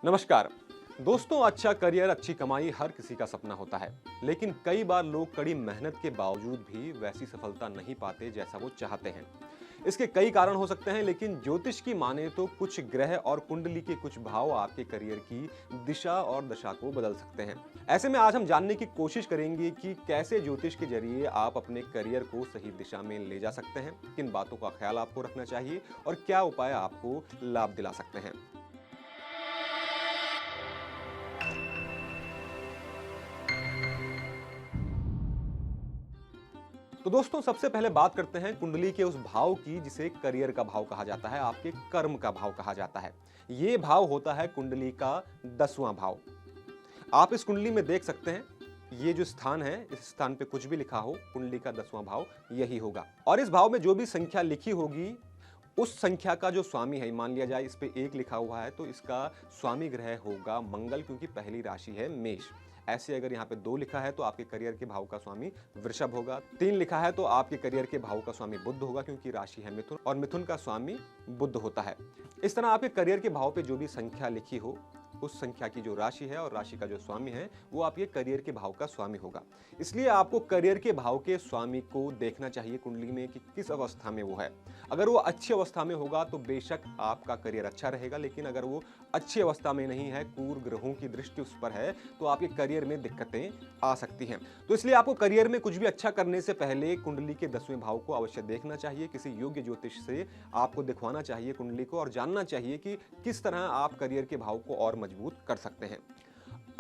नमस्कार दोस्तों, अच्छा करियर, अच्छी कमाई हर किसी का सपना होता है। लेकिन कई बार लोग कड़ी मेहनत के बावजूद भी वैसी सफलता नहीं पाते जैसा वो चाहते हैं। इसके कई कारण हो सकते हैं, लेकिन ज्योतिष की माने तो कुछ ग्रह और कुंडली के कुछ भाव आपके करियर की दिशा और दशा को बदल सकते हैं। ऐसे में आज हम जानने की कोशिश करेंगे कि कैसे ज्योतिष के जरिए आप अपने करियर को सही दिशा में ले जा सकते हैं, किन बातों का ख्याल आपको रखना चाहिए और क्या उपाय आपको लाभ दिला सकते हैं। तो दोस्तों, सबसे पहले बात करते हैं कुंडली के उस भाव की जिसे करियर का भाव कहा जाता है, आपके कर्म का भाव कहा जाता है। ये भाव होता है कुंडली का 10वां भाव। आप इस कुंडली में देख सकते हैं, ये जो स्थान है, इस स्थान पे कुछ भी लिखा हो, कुंडली का 10वां भाव यही होगा। और इस भाव में जो भी संख्या लिखी होगी, उस संख्या का जो स्वामी है, मान लिया जाए इस पे 1 लिखा हुआ है तो इसका स्वामी ग्रह होगा मंगल, क्योंकि पहली राशि है मेष। ऐसे अगर यहाँ पे 2 लिखा है तो आपके करियर के भाव का स्वामी वृषभ होगा। 3 लिखा है तो आपके करियर के भाव का स्वामी बुध होगा, क्योंकि राशि है मिथुन और मिथुन का स्वामी बुध होता है। इस तरह आपके करियर के भाव पे जो भी संख्या लिखी हो, उस संख्या की जो राशि है और राशि का जो स्वामी है वो आपके करियर के भाव का स्वामी होगा। इसलिए आपको करियर के भाव के स्वामी को देखना चाहिए कुंडली में कि किस अवस्था में वो है। अगर वो अच्छी अवस्था में होगा तो बेशक आपका करियर अच्छा रहेगा, लेकिन अगर वो अच्छी अवस्था में नहीं है, क्रूर ग्रहों की दृष्टि उस पर है, तो आपके करियर में दिक्कतें आ सकती हैं। तो इसलिए आपको करियर में कुछ भी अच्छा करने से पहले कुंडली के 10वें भाव को अवश्य देखना चाहिए। किसी योग्य ज्योतिष से आपको दिखवाना चाहिए कुंडली को और जानना चाहिए कि किस तरह आप करियर के भाव को और मजबूत कर सकते हैं।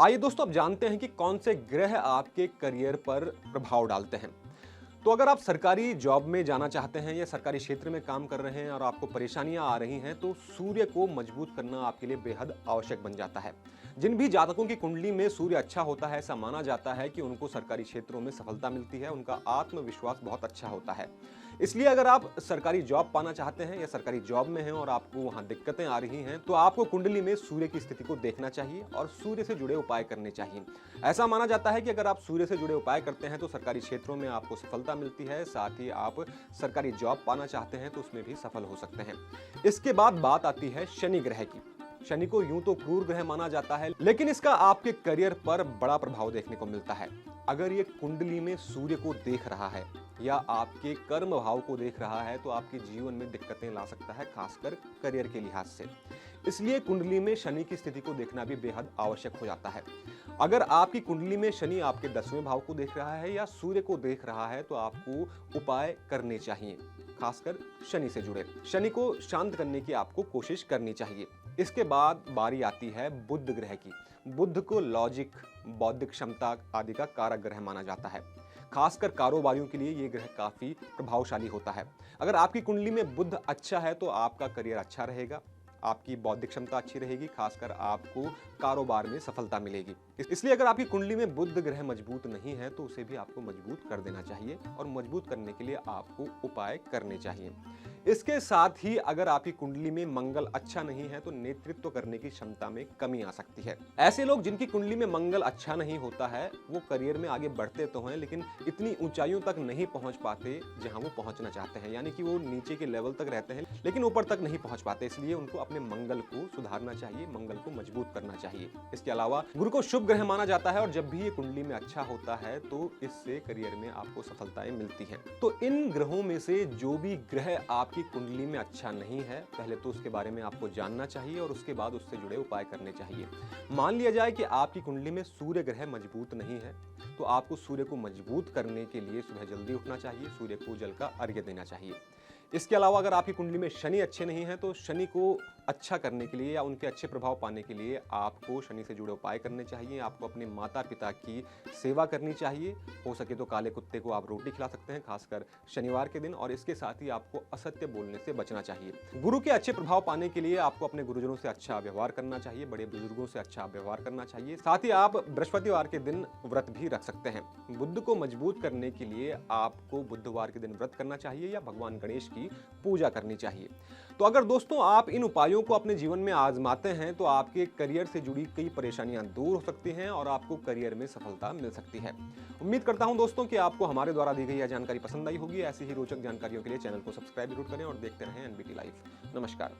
आइए दोस्तों, अब जानते हैं कि कौन से ग्रह आपके करियर पर प्रभाव डालते हैं। तो अगर आप सरकारी जॉब में जाना चाहते हैं या सरकारी क्षेत्र में काम कर रहे हैं और आपको परेशानियां आ रही हैं, तो सूर्य को मजबूत करना आपके लिए बेहद आवश्यक बन जाता है। जिन भी जातकों की कुंडली में सूर्य अच्छा होता है, ऐसा माना जाता है कि उनको सरकारी क्षेत्रों में सफलता मिलती है, उनका आत्मविश्वास बहुत अच्छा होता है। इसलिए अगर आप सरकारी जॉब पाना चाहते हैं या सरकारी जॉब में हैं और आपको वहां दिक्कतें आ रही हैं, तो आपको कुंडली में सूर्य की स्थिति को देखना चाहिए और सूर्य से जुड़े उपाय करने चाहिए। ऐसा माना जाता है कि अगर आप सूर्य से जुड़े उपाय करते हैं तो सरकारी क्षेत्रों में आपको सफलता मिलती है, साथ ही आप सरकारी जॉब पाना चाहते हैं तो उसमें भी सफल हो सकते हैं। इसके बाद बात आती है शनि ग्रह की। शनि को यूं तो क्रूर ग्रह माना जाता है, लेकिन इसका आपके करियर पर बड़ा प्रभाव देखने को मिलता है। अगर ये कुंडली में सूर्य को देख रहा है या आपके कर्म भाव को देख रहा है तो आपके जीवन में दिक्कतें ला सकता है, खासकर करियर के लिहाज से। इसलिए कुंडली में शनि की स्थिति को देखना भी बेहद आवश्यक हो जाता है। अगर आपकी कुंडली में शनि आपके 10वें भाव को देख रहा है या सूर्य को देख रहा है तो आपको उपाय करने चाहिए, खासकर शनि से जुड़े। शनि को शांत करने की आपको कोशिश करनी चाहिए। इसके बाद बारी आती है बुध ग्रह की। बुध को लॉजिक, बौद्धिक क्षमता आदि का कारक ग्रह माना जाता है। खासकर कारोबारियों के लिए ये ग्रह काफी प्रभावशाली होता है। अगर आपकी कुंडली में बुध अच्छा है तो आपका करियर अच्छा रहेगा, आपकी बौद्धिक क्षमता अच्छी रहेगी, खासकर आपको कारोबार में सफलता मिलेगी। इसलिए अगर आपकी कुंडली में बुध ग्रह मजबूत नहीं है तो उसे भी आपको मजबूत कर देना चाहिए और मजबूत करने के लिए आपको उपाय करने चाहिए। इसके साथ ही अगर आपकी कुंडली में मंगल अच्छा नहीं है तो नेतृत्व करने की क्षमता में कमी आ सकती है। ऐसे लोग जिनकी कुंडली में मंगल अच्छा नहीं होता है, वो करियर में आगे बढ़ते तो हैं, लेकिन इतनी ऊंचाइयों तक नहीं पहुंच पाते जहां वो पहुंचना चाहते हैं। यानी कि वो नीचे के लेवल तक रहते हैं लेकिन ऊपर तक नहीं पहुंच पाते। इसलिए उनको अपने मंगल को सुधारना चाहिए, मंगल को मजबूत करना चाहिए। इसके अलावा गुरु को शुभ ग्रह माना जाता है और जब भी ये कुंडली में अच्छा होता है तो इससे करियर में आपको सफलताएं मिलती हैं। तो इन ग्रहों में से जो भी ग्रह आपकी कुंडली में अच्छा नहीं है, पहले तो उसके बारे में आपको जानना चाहिए और उसके बाद उससे जुड़े उपाय करने चाहिए। मान लिया जाए कि आपकी कुंडली में सूर्य ग्रह मजबूत नहीं है, तो आपको सूर्य को मजबूत करने के लिए सुबह जल्दी उठना चाहिए, सूर्य को जल का अर्घ्य देना चाहिए। इसके अलावा अगर आपकी कुंडली में शनि अच्छे नहीं है तो शनि को अच्छा करने के लिए या उनके अच्छे प्रभाव पाने के लिए आपको शनि से जुड़े उपाय करने चाहिए। आपको अपने माता पिता की सेवा करनी चाहिए। हो सके तो काले कुत्ते को आप रोटी खिला सकते हैं, खासकर शनिवार के दिन। और इसके साथ ही आपको असत्य बोलने से बचना चाहिए। गुरु के अच्छे प्रभाव पाने के लिए आपको अपने गुरुजनों से अच्छा व्यवहार करना चाहिए, बड़े बुजुर्गों से अच्छा व्यवहार करना चाहिए। साथ ही आप बृहस्पतिवार के दिन व्रत भी रख सकते हैं। बुद्ध को मजबूत करने के लिए आपको बुधवार के दिन व्रत करना चाहिए या भगवान गणेश की पूजा करनी चाहिए। तो अगर दोस्तों आप इन उपायों को अपने जीवन में आजमाते हैं तो आपके करियर से जुड़ी कई परेशानियां दूर हो सकती हैं और आपको करियर में सफलता मिल सकती है। उम्मीद करता हूं दोस्तों कि आपको हमारे द्वारा दी गई यह जानकारी पसंद आई होगी। ऐसी ही रोचक जानकारियों के लिए चैनल को सब्सक्राइब जरूर करें और देखते रहें एनबीटी लाइव। नमस्कार।